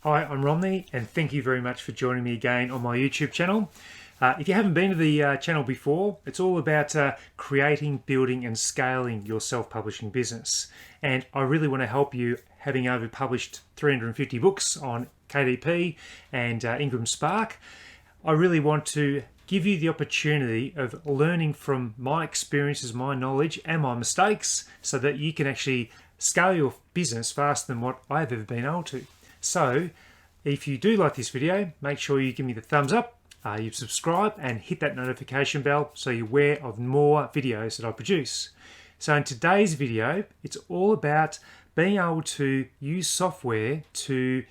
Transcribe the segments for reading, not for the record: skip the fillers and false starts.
Hi, I'm Romney, and thank you very much for joining me again on my YouTube channel. If you haven't been to the channel before, it's all about creating, building, and scaling your self-publishing business. And I really want to help you, having over published 350 books on KDP and Ingram Spark. I really want to give you the opportunity of learning from my experiences, my knowledge, and my mistakes so that you can actually scale your business faster than what I've ever been able to. So if you do like this video, make sure you give me the thumbs up, you subscribe and hit that notification bell so you're aware of more videos that I produce. So in today's video, it's all about being able to use software to,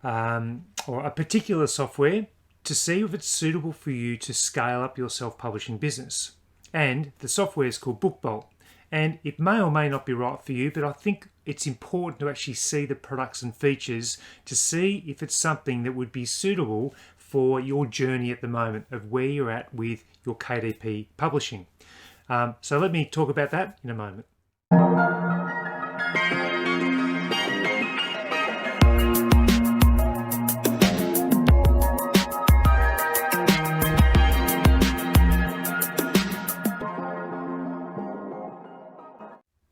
or a particular software, to see if it's suitable for you to scale up your self-publishing business. And the software is called BookBolt. And it may or may not be right for you, but I think it's important to actually see the products and features to see if it's something that would be suitable for your journey at the moment of where you're at with your KDP publishing. So let me talk about that in a moment.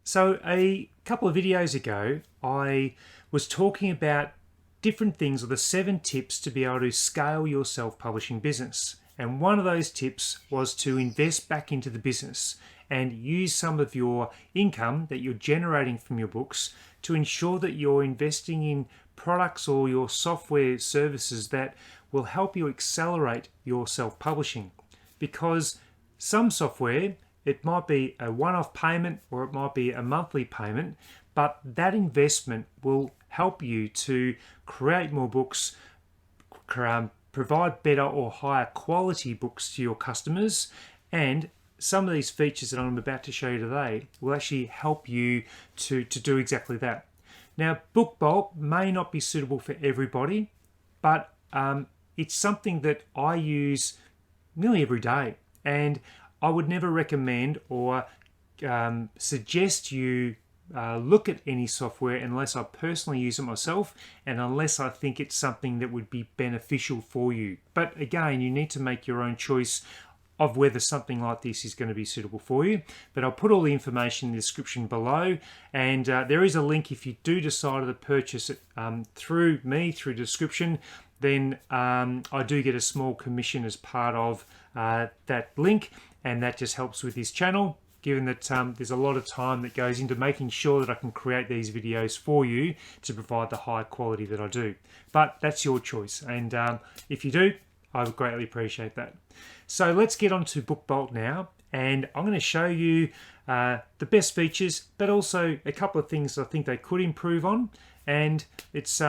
So a couple of videos ago, I was talking about different things, or the 7 tips to be able to scale your self-publishing business. And one of those tips was to invest back into the business and use some of your income that you're generating from your books to ensure that you're investing in products or your software services that will help you accelerate your self-publishing. Because some software, it might be a one-off payment or it might be a monthly payment, but that investment will help you to create more books, provide better or higher quality books to your customers, and some of these features that I'm about to show you today will actually help you to do exactly that. Now, BookBolt may not be suitable for everybody, but it's something that I use nearly every day, and I would never recommend or suggest you look at any software unless I personally use it myself and unless I think it's something that would be beneficial for you. But again, you need to make your own choice of whether something like this is going to be suitable for you. But I'll put all the information in the description below, and there is a link if you do decide to purchase it through me, through the description. Then I do get a small commission as part of that link, and that just helps with this channel, given that there's a lot of time that goes into making sure that I can create these videos for you to provide the high quality that I do. But that's your choice, and if you do, I would greatly appreciate that. So let's get on to BookBolt now, and I'm going to show you the best features, but also a couple of things I think they could improve on, and it's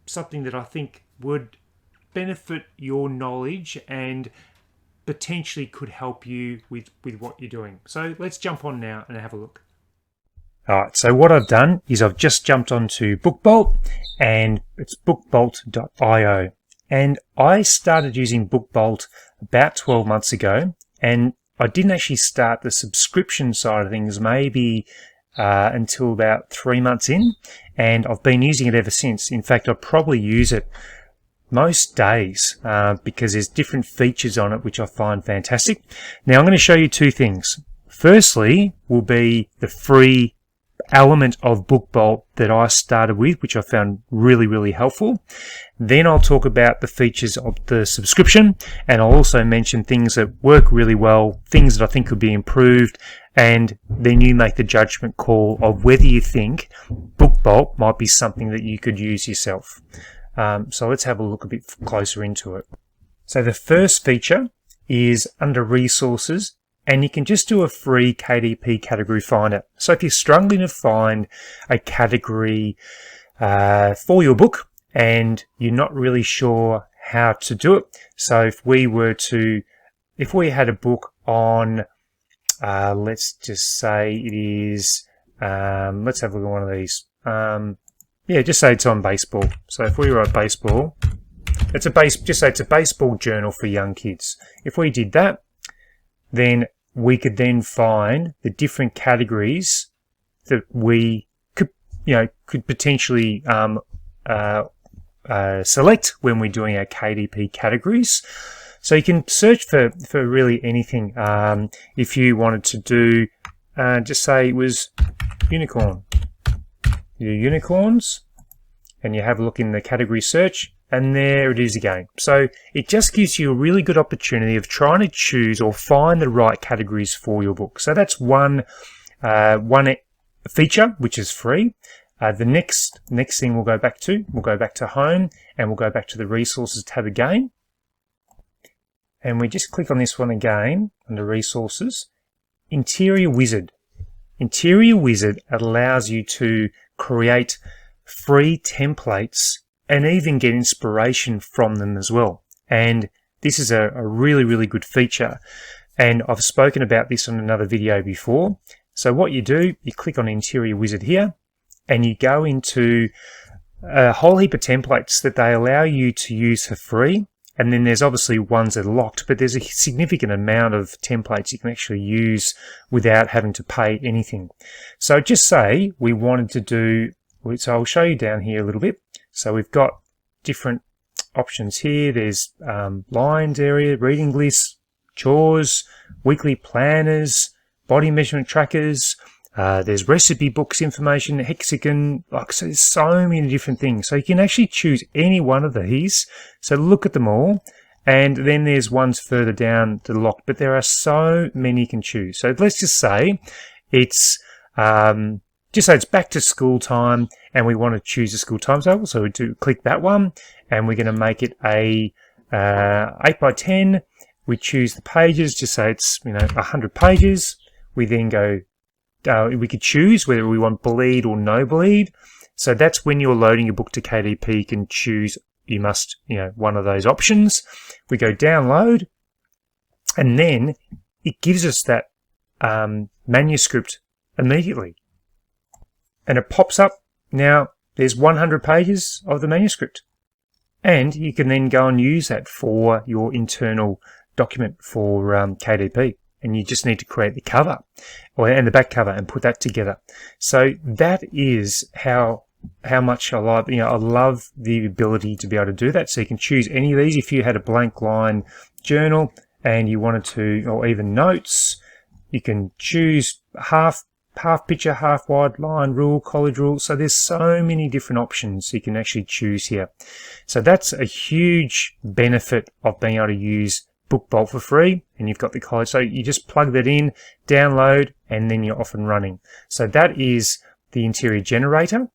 something that I think would benefit your knowledge and potentially could help you with what you're doing. So let's jump on now and have a look. Alright, so what I've done is I've just jumped onto BookBolt, and it's bookbolt.io. And I started using BookBolt about 12 months ago, and I didn't actually start the subscription side of things maybe until about 3 months in, and I've been using it ever since. In fact, I probably use it most days because there's different features on it which I find fantastic. Now I'm going to show you 2 things. Firstly will be the free element of BookBolt that I started with, which I found really helpful. Then I'll talk about the features of the subscription, and I'll also mention things that work really well, things that I think could be improved, and then you make the judgment call of whether you think BookBolt might be something that you could use yourself. So let's have a look a bit closer into it. So the first feature is under resources, and you can just do a free KDP category finder. So if you're struggling to find a category for your book and you're not really sure how to do it, so if we had a book on, let's just say it is, let's have a look at one of these. Yeah, just say it's on baseball. So if we write baseball, just say it's a baseball journal for young kids. If we did that, then we could then find the different categories that we could potentially select when we're doing our KDP categories. So you can search for really anything. If you wanted to do, just say it was unicorn. You do unicorns, and you have a look in the category search, and there it is again. So it just gives you a really good opportunity of trying to choose or find the right categories for your book. So that's one feature, which is free. The next thing we'll go back to home, and we'll go back to the resources tab again. And we just click on this one again under resources. Interior Wizard. Interior Wizard allows you to create free templates and even get inspiration from them as well. And this is a really, really good feature. And I've spoken about this on another video before. So what you do, you click on Interior Wizard here, and you go into a whole heap of templates that they allow you to use for free. And then there's obviously ones that are locked, but there's a significant amount of templates you can actually use without having to pay anything. So just say we wanted to do, so I'll show you down here a little bit. So we've got different options here. There's lines area, reading lists, chores, weekly planners, body measurement trackers. There's recipe books information, hexagon, so there's so many different things. So you can actually choose any one of these. So look at them all. And then there's ones further down to the lock, but there are so many you can choose. So let's just say it's, back to school time, and we want to choose a school timetable. So we do click that one, and we're going to make it a 8x10. We choose the pages, just say it's 100 pages. We then go, we could choose whether we want bleed or no bleed. So that's when you're loading your book to KDP, you can choose, you must, one of those options. We go download, and then it gives us that manuscript immediately. And it pops up. Now there's 100 pages of the manuscript. And you can then go and use that for your internal document for KDP. And you just need to create the cover and the back cover and put that together. So that is how much I love, I love the ability to be able to do that. So you can choose any of these. If you had a blank line journal and you wanted to, or even notes, you can choose half picture, half wide, line rule, college rule. So there's so many different options you can actually choose here. So that's a huge benefit of being able to use BookBolt for free, and you've got the college. So you just plug that in, download, and then you're off and running. So that is the interior generator.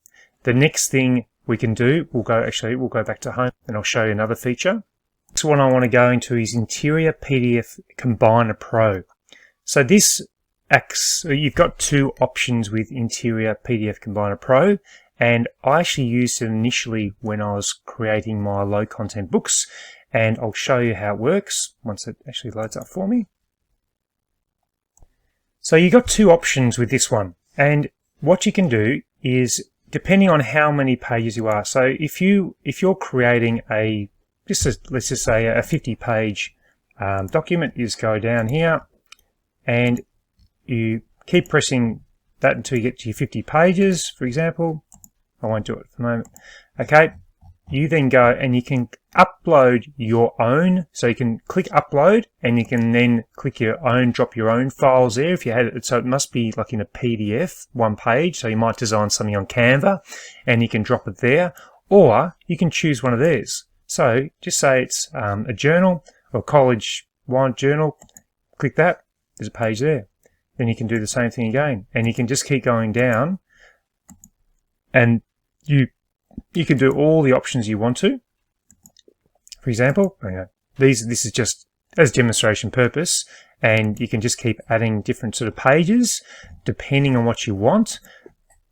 The next thing we can do, we'll go back to home, and I'll show you another feature. Next one I want to go into is Interior PDF Combiner Pro. So this acts, you've got two options with Interior PDF Combiner Pro, and I actually used it initially when I was creating my low content books. And I'll show you how it works once it actually loads up for me. So you've got two options with this one. And what you can do is, depending on how many pages you are, so if you're creating let's just say a 50-page document, you just go down here and you keep pressing that until you get to your 50 pages, for example. I won't do it for the moment. Okay. You then go and you can upload your own. So you can click upload, and you can then click your own, drop your own files there if you had it. So it must be like in a PDF, one page. So you might design something on Canva and you can drop it there, or you can choose one of theirs. So just say it's a journal or college wide journal. Click that. There's a page there. Then you can do the same thing again, and you can just keep going down, and you can do all the options you want to. For example, this is just as demonstration purpose, and you can just keep adding different sort of pages depending on what you want.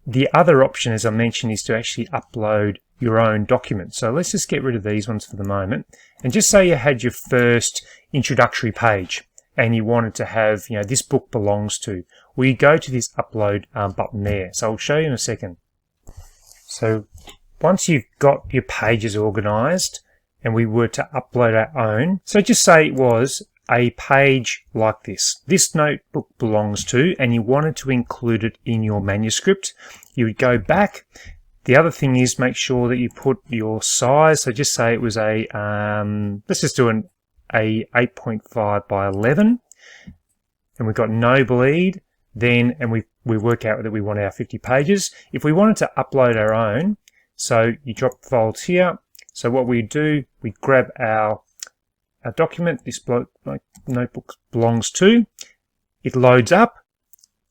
The other option, as I mentioned, is to actually upload your own document. So let's just get rid of these ones for the moment, and just say you had your first introductory page and you wanted to have, this book belongs to. Well, you go to this upload button there. So I'll show you in a second. So once you've got your pages organized and we were to upload our own, so just say it was a page like this notebook belongs to, and you wanted to include it in your manuscript, you would go back. The other thing is make sure that you put your size. So just say it was a, let's just do a 8.5 by 11. And we've got no bleed. Then, and we work out that we want our 50 pages. If we wanted to upload our own, so you drop files here. So what we do, we grab our document, this notebook belongs to. It loads up.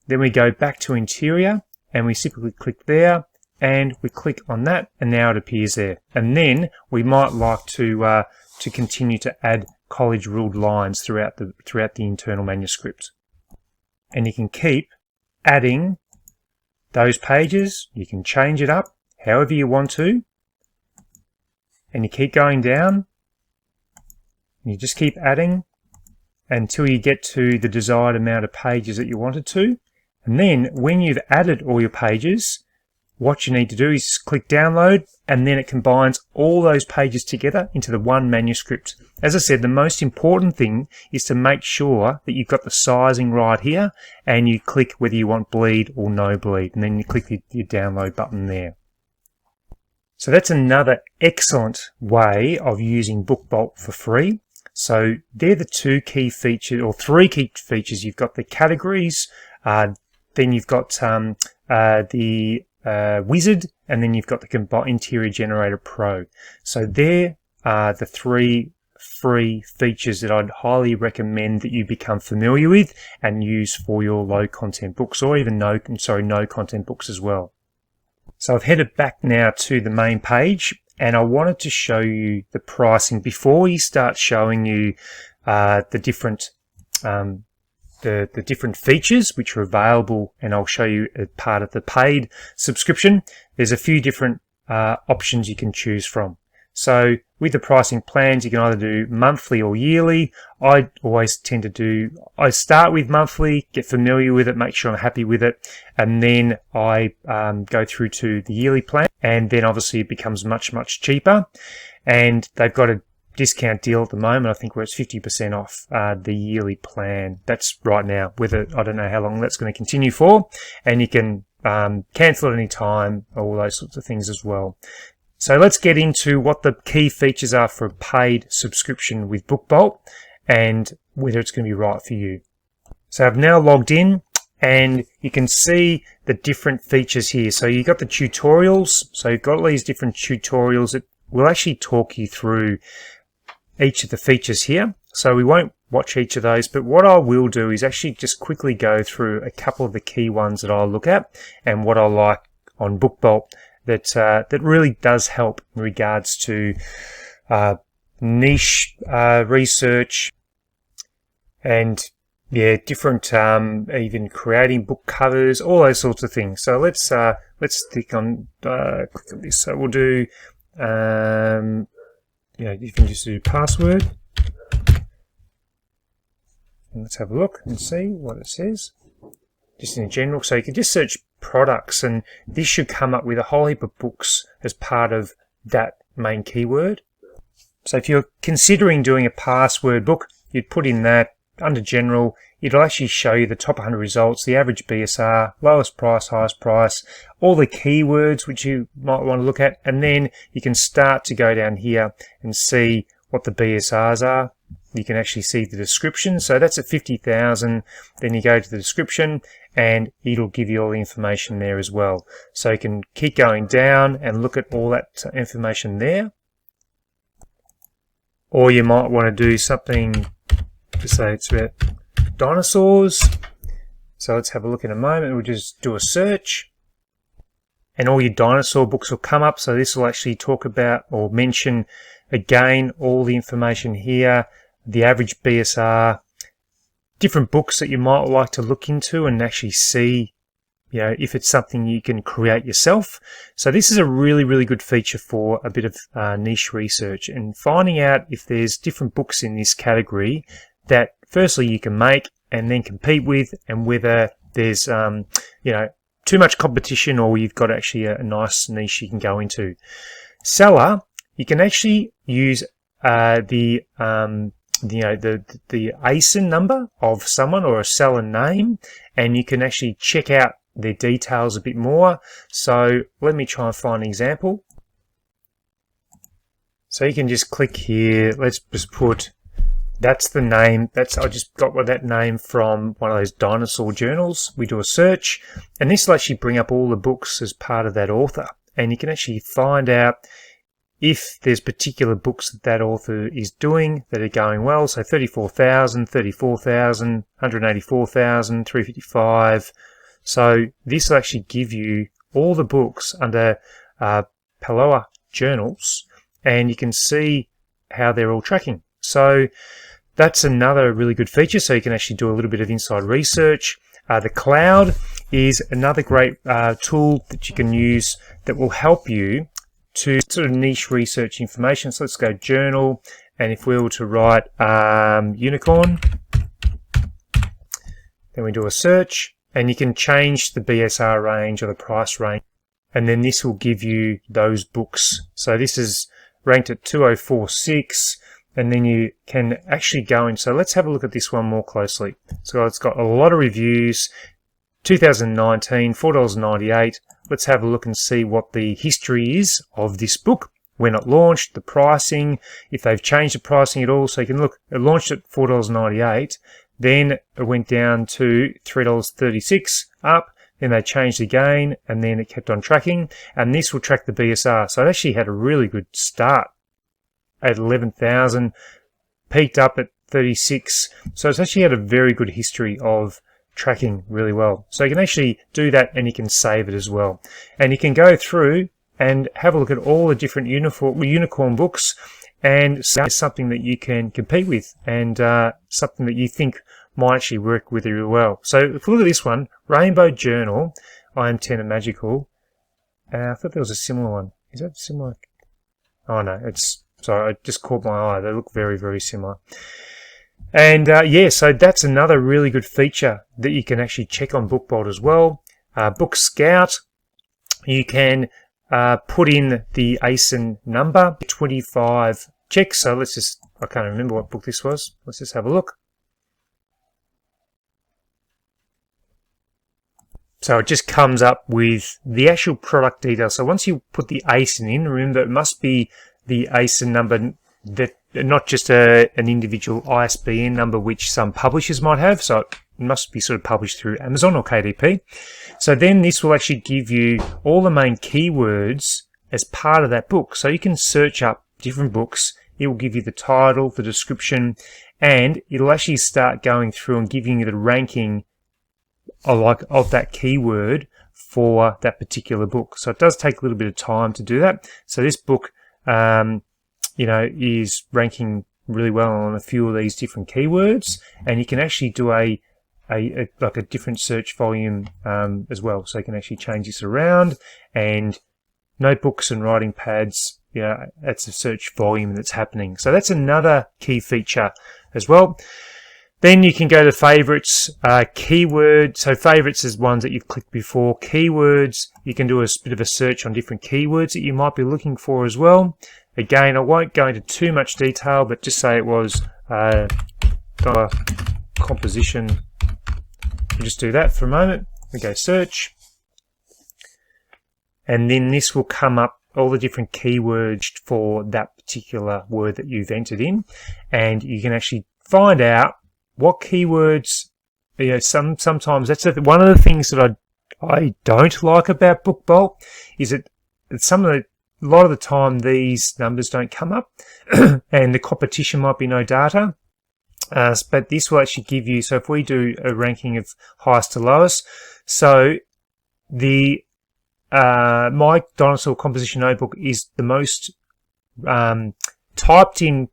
Then we go back to interior and we simply click there and we click on that and now it appears there. And then we might like to continue to add college ruled lines throughout the internal manuscript. And you can keep adding those pages. You can change it up however you want to. And you keep going down. And you just keep adding until you get to the desired amount of pages that you wanted to. And then when you've added all your pages, what you need to do is click download, and then it combines all those pages together into the one manuscript. As I said, the most important thing is to make sure that you've got the sizing right here, and you click whether you want bleed or no bleed, and then you click your download button there. So that's another excellent way of using BookBolt for free. So they're the two key features, or three key features. You've got the categories, then you've got the wizard, and then you've got the Interior Generator Pro. So there are the three free features that I'd highly recommend that you become familiar with and use for your low content books, or even no content books as well. So I've headed back now to the main page, and I wanted to show you the pricing before he starts showing you the different features which are available, and I'll show you as part of the paid subscription. There's a few different options you can choose from. So with the pricing plans, you can either do monthly or yearly. I always tend to I start with monthly, get familiar with it, make sure I'm happy with it, and then I go through to the yearly plan, and then obviously it becomes much, much cheaper. And they've got a discount deal at the moment, I think, where it's 50% off the yearly plan. That's right now. I don't know how long that's going to continue for, and you can cancel at any time, all those sorts of things as well. So let's get into what the key features are for a paid subscription with BookBolt and whether it's going to be right for you. So I've now logged in, and you can see the different features here. So you've got the tutorials. So you've got all these different tutorials that will actually talk you through each of the features here. So we won't watch each of those, but what I will do is actually just quickly go through a couple of the key ones that I'll look at and what I like on BookBolt that really does help in regards to niche research and different even creating book covers, all those sorts of things. So let's click on this. So we'll do you can just do password, and let's have a look and see what it says just in general. So you can just search products, and this should come up with a whole heap of books as part of that main keyword. So if you're considering doing a password book, you'd put in that under general. It'll actually show you the top 100 results, the average BSR, lowest price, highest price, all the keywords which you might want to look at, and then you can start to go down here and see what the BSRs are. You can actually see the description. So that's at 50,000. Then you go to the description, and it'll give you all the information there as well. So you can keep going down and look at all that information there. Or you might want to do something to say it's about dinosaurs. So let's have a look in a moment. We'll just do a search, and all your dinosaur books will come up. So this will actually talk about or mention again all the information here, the average BSR, different books that you might like to look into and actually see, if it's something you can create yourself. So this is a really, really good feature for a bit of niche research and finding out if there's different books in this category that firstly you can make and then compete with, and whether there's too much competition or you've got actually a nice niche you can go into. Seller, you can actually use the ASIN number of someone or a seller name, and you can actually check out their details a bit more. So let me try and find an example. So you can just click here. Let's just put, that's the name. I just got that name from one of those dinosaur journals. We do a search, and this will actually bring up all the books as part of that author. And you can actually find out if there's particular books that author is doing that are going well. So 34,000, 34,000, 184,000, 355. So this will actually give you all the books under Palloa journals, and you can see how they're all tracking. So that's another really good feature. So you can actually do a little bit of inside research. The cloud is another great tool that you can use that will help you to sort of niche research information. So let's go journal, and if we were to write unicorn, then we do a search, and you can change the BSR range or the price range, and then this will give you those books. So this is ranked at 2046, and then you can actually go in. So let's have a look at this one more closely. So it's got a lot of reviews. 2019, $4.98. Let's have a look and see what the history is of this book, when it launched, the pricing, if they've changed the pricing at all. So you can look, it launched at $4.98, then it went down to $3.36 up, then they changed again, and then it kept on tracking, and this will track the BSR. So it actually had a really good start at 11,000, peaked up at 36. So it's actually had a very good history of tracking really well. So you can actually do that, and you can save it as well. And you can go through and have a look at all the different unicorn books, and see something that you can compete with, and something that you think might actually work with you well. So if we look at this one, Rainbow Journal, I Am 10 and Magical. I thought there was a similar one. Is that similar? Oh no, sorry, I just caught my eye. They look very, very similar. And yeah, so that's another really good feature that you can actually check on BookBolt as well. Book Scout, you can put in the ASIN number, 25 checks. So let's just, I can't remember what book this was. Let's just have a look. So it just comes up with the actual product details. So once you put the ASIN in, remember it must be the ASIN number, that not just an individual ISBN number, which some publishers might have. So it must be sort of published through Amazon or KDP. So then this will actually give you all the main keywords as part of that book. So you can search up different books. It will give you the title, the description, and it'll actually start going through and giving you the ranking of that keyword for that particular book. So it does take a little bit of time to do that. So this book, you know, is ranking really well on a few of these different keywords, and you can actually do like a different search volume as well. So you can actually change this around, and notebooks and writing pads, you know, that's a search volume that's happening. So that's another key feature as well. Then you can go to favorites, keywords. So favorites is ones that you've clicked before. Keywords, you can do a bit of a search on different keywords that you might be looking for as well. Again, I won't go into too much detail, but just say it was composition. We'll just do that for a moment. We go search. And then this will come up all the different keywords for that particular word that you've entered in. And you can actually find out what keywords, you know, sometimes that's one of the things that I don't like about BookBolt, is that a lot of the time these numbers don't come up and the competition might be no data. But this will actually give you, so if we do a ranking of highest to lowest, so the My Dinosaur Composition Notebook is the most typed in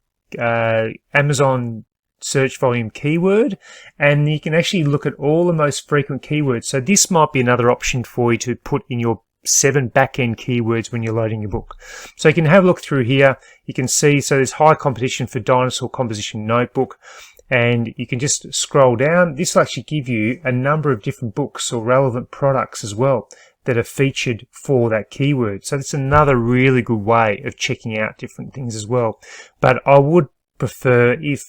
Amazon search volume keyword, and you can actually look at all the most frequent keywords. So this might be another option for you to put in your 7 back-end keywords when you're loading your book. So you can have a look through here. You can see, so there's high competition for Dinosaur Composition Notebook, and you can just scroll down. This will actually give you a number of different books or relevant products as well that are featured for that keyword. So that's another really good way of checking out different things as well. But I would prefer if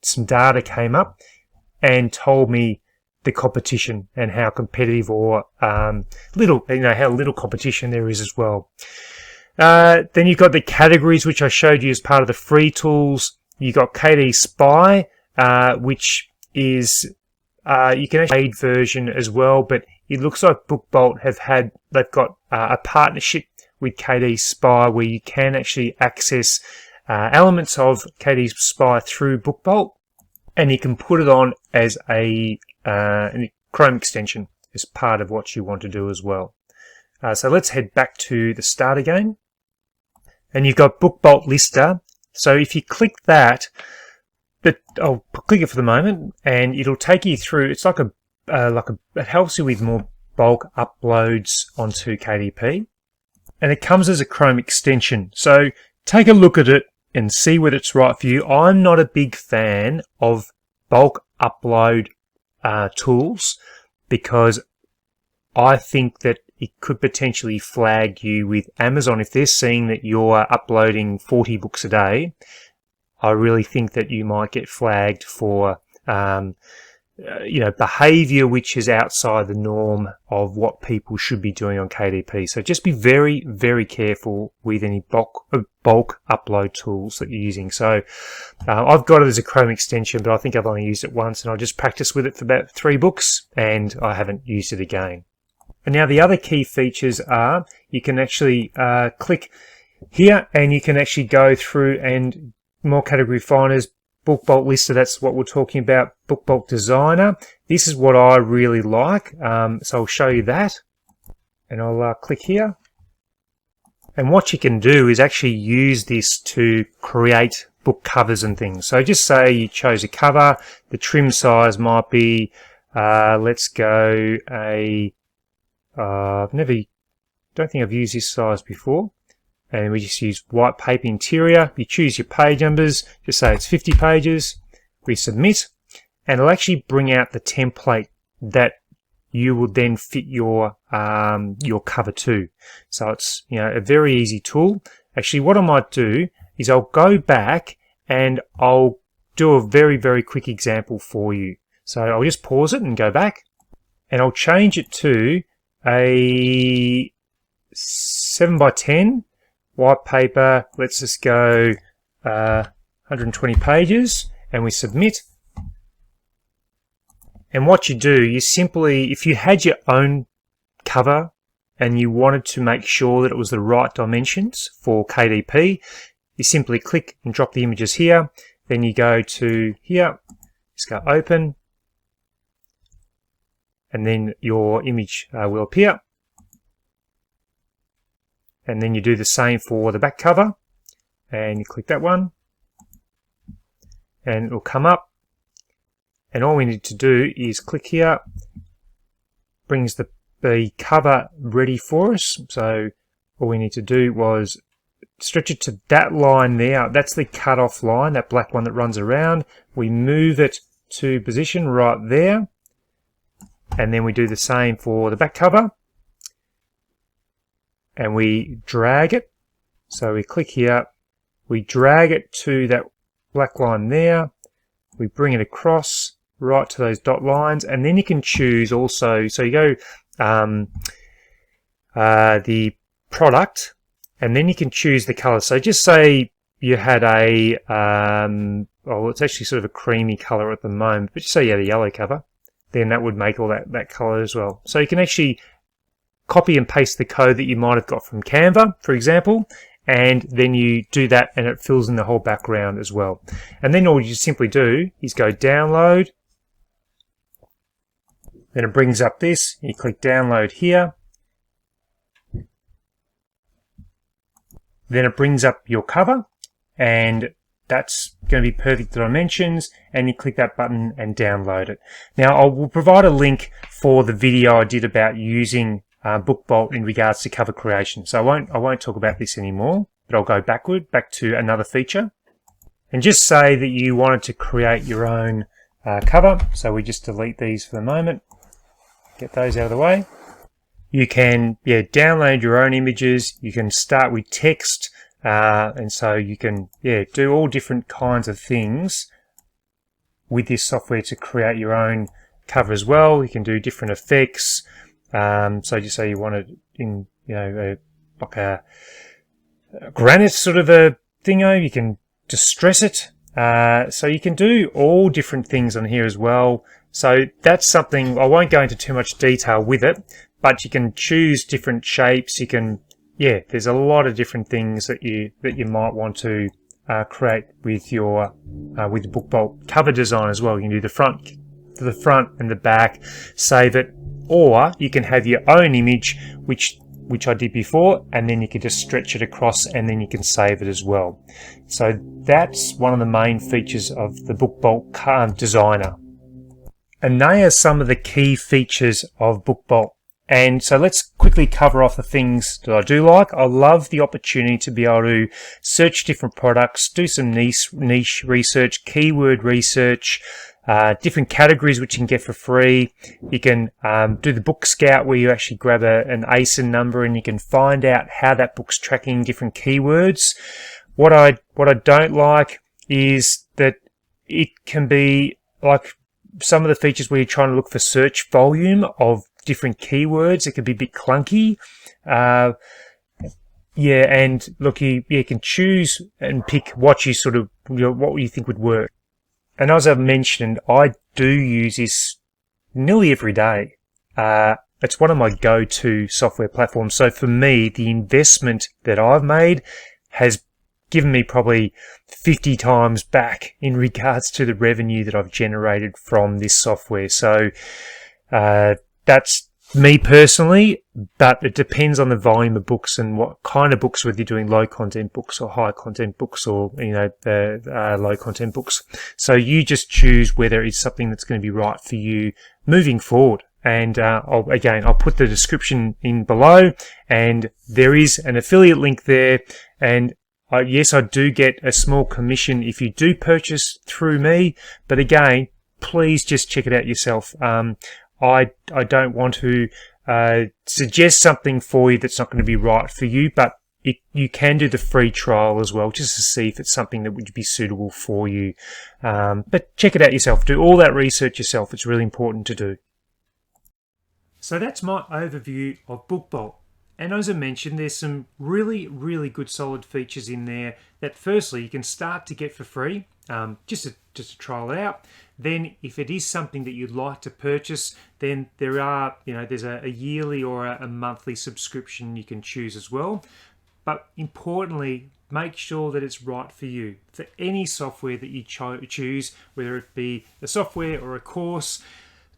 some data came up and told me the competition and how competitive or how little competition there is as well. Then you've got the categories, which I showed you as part of the free tools. You've got KD Spy, which is you can actually paid version as well, but it looks like BookBolt they've got a partnership with KD Spy where you can actually access elements of KD Spy through BookBolt, and you can put it on as a Chrome extension as part of what you want to do as well. So let's head back to the start again, and you've got BookBolt Lister. So if you click that, but I'll click it for the moment, and it'll take you through. It's like it helps you with more bulk uploads onto KDP, and it comes as a Chrome extension. So take a look at it and see whether it's right for you. I'm not a big fan of bulk upload tools because I think that it could potentially flag you with Amazon if they're seeing that you're uploading 40 books a day. I really think that you might get flagged for, behavior which is outside the norm of what people should be doing on KDP. So just be very, very careful with any bulk upload tools that you're using. So I've got it as a Chrome extension, but I think I've only used it once, and I just practiced with it for about 3 books, and I haven't used it again. And now the other key features are you can actually click here, and you can actually go through and more category finders. BookBolt Lister, that's what we're talking about. BookBolt Designer, this is what I really like. So I'll show you that, and I'll click here. And what you can do is actually use this to create book covers and things. So just say you chose a cover, the trim size might be, let's go don't think I've used this size before. And we just use white paper interior. You choose your page numbers, just say it's 50 pages. We submit, and it'll actually bring out the template that you will then fit your cover to. So it's a very easy tool. Actually, what I might do is I'll go back and I'll do a very, very quick example for you. So I'll just pause it and go back, and I'll change it to a 7x10. White paper, let's just go 120 pages, and we submit. And what you do, you simply, if you had your own cover and you wanted to make sure that it was the right dimensions for KDP, you simply click and drop the images here. Then you go to here, just go open, and then your image will appear. And then you do the same for the back cover, and you click that one, and it will come up. And all we need to do is click here, brings the cover ready for us. So all we need to do was stretch it to that line there. That's the cut-off line, that black one that runs around. We move it to position right there, and then we do the same for the back cover. And we drag it. So we click here, we drag it to that black line there, we bring it across right to those dot lines, and then you can choose also, so you go the product, and then you can choose the color. So just say you had a, it's actually sort of a creamy color at the moment, but just say you had a yellow cover, then that would make all that color as well. So you can actually copy and paste the code that you might have got from Canva, for example, and then you do that and it fills in the whole background as well. And then all you simply do is go download, then it brings up this, you click download here, then it brings up your cover, and that's going to be perfect dimensions, and you click that button and download it. Now I will provide a link for the video I did about using BookBolt in regards to cover creation. So I won't talk about this anymore, but I'll go back to another feature, and just say that you wanted to create your own cover. So we just delete these for the moment, get those out of the way. You can download your own images. You can start with text, and so you can do all different kinds of things with this software to create your own cover as well. You can do different effects. So just say you want it in, like a granite sort of a thingo, you can distress it. So you can do all different things on here as well. So that's something, I won't go into too much detail with it, but you can choose different shapes. You can, there's a lot of different things that you might want to create with your with the BookBolt cover design as well. You can do the front and the back, save it, or you can have your own image, which I did before, and then you can just stretch it across and then you can save it as well. So that's one of the main features of the BookBolt designer. And they are some of the key features of BookBolt. And so let's quickly cover off the things that I do like. I love the opportunity to be able to search different products, do some niche research, keyword research, different categories which you can get for free. You can do the book scout where you actually grab an ASIN number and you can find out how that book's tracking different keywords. What I don't like is that it can be like some of the features where you're trying to look for search volume of different keywords. It can be a bit clunky. And look, you can choose and pick what you sort of, what you think would work. And as I've mentioned, I do use this nearly every day. It's one of my go-to software platforms. So for me, the investment that I've made has given me probably 50 times back in regards to the revenue that I've generated from this software. So that's me personally, but it depends on the volume of books and what kind of books, whether you're doing low content books or high content books or, low content books. So you just choose whether it's something that's going to be right for you moving forward. And I'll put the description in below, and there is an affiliate link there. And yes, I do get a small commission if you do purchase through me, but again, please just check it out yourself. I don't want to suggest something for you that's not going to be right for you, but you can do the free trial as well, just to see if it's something that would be suitable for you. But check it out yourself. Do all that research yourself. It's really important to do. So that's my overview of BookBolt. And as I mentioned, there's some really, really good solid features in there that firstly you can start to get for free, just to trial it out. Then if it is something that you'd like to purchase, then there are, there's a yearly or a monthly subscription you can choose as well. But importantly, make sure that it's right for you. For any software that you choose, whether it be a software or a course,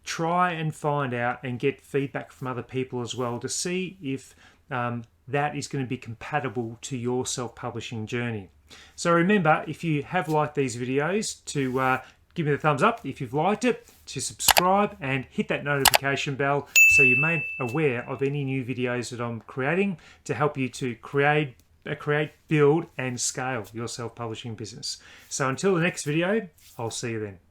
try and find out and get feedback from other people as well to see if that is going to be compatible to your self-publishing journey. So remember, if you have liked these videos, to give me the thumbs up if you've liked it, to subscribe and hit that notification bell so you're made aware of any new videos that I'm creating to help you to create, build and scale your self-publishing business. So until the next video, I'll see you then.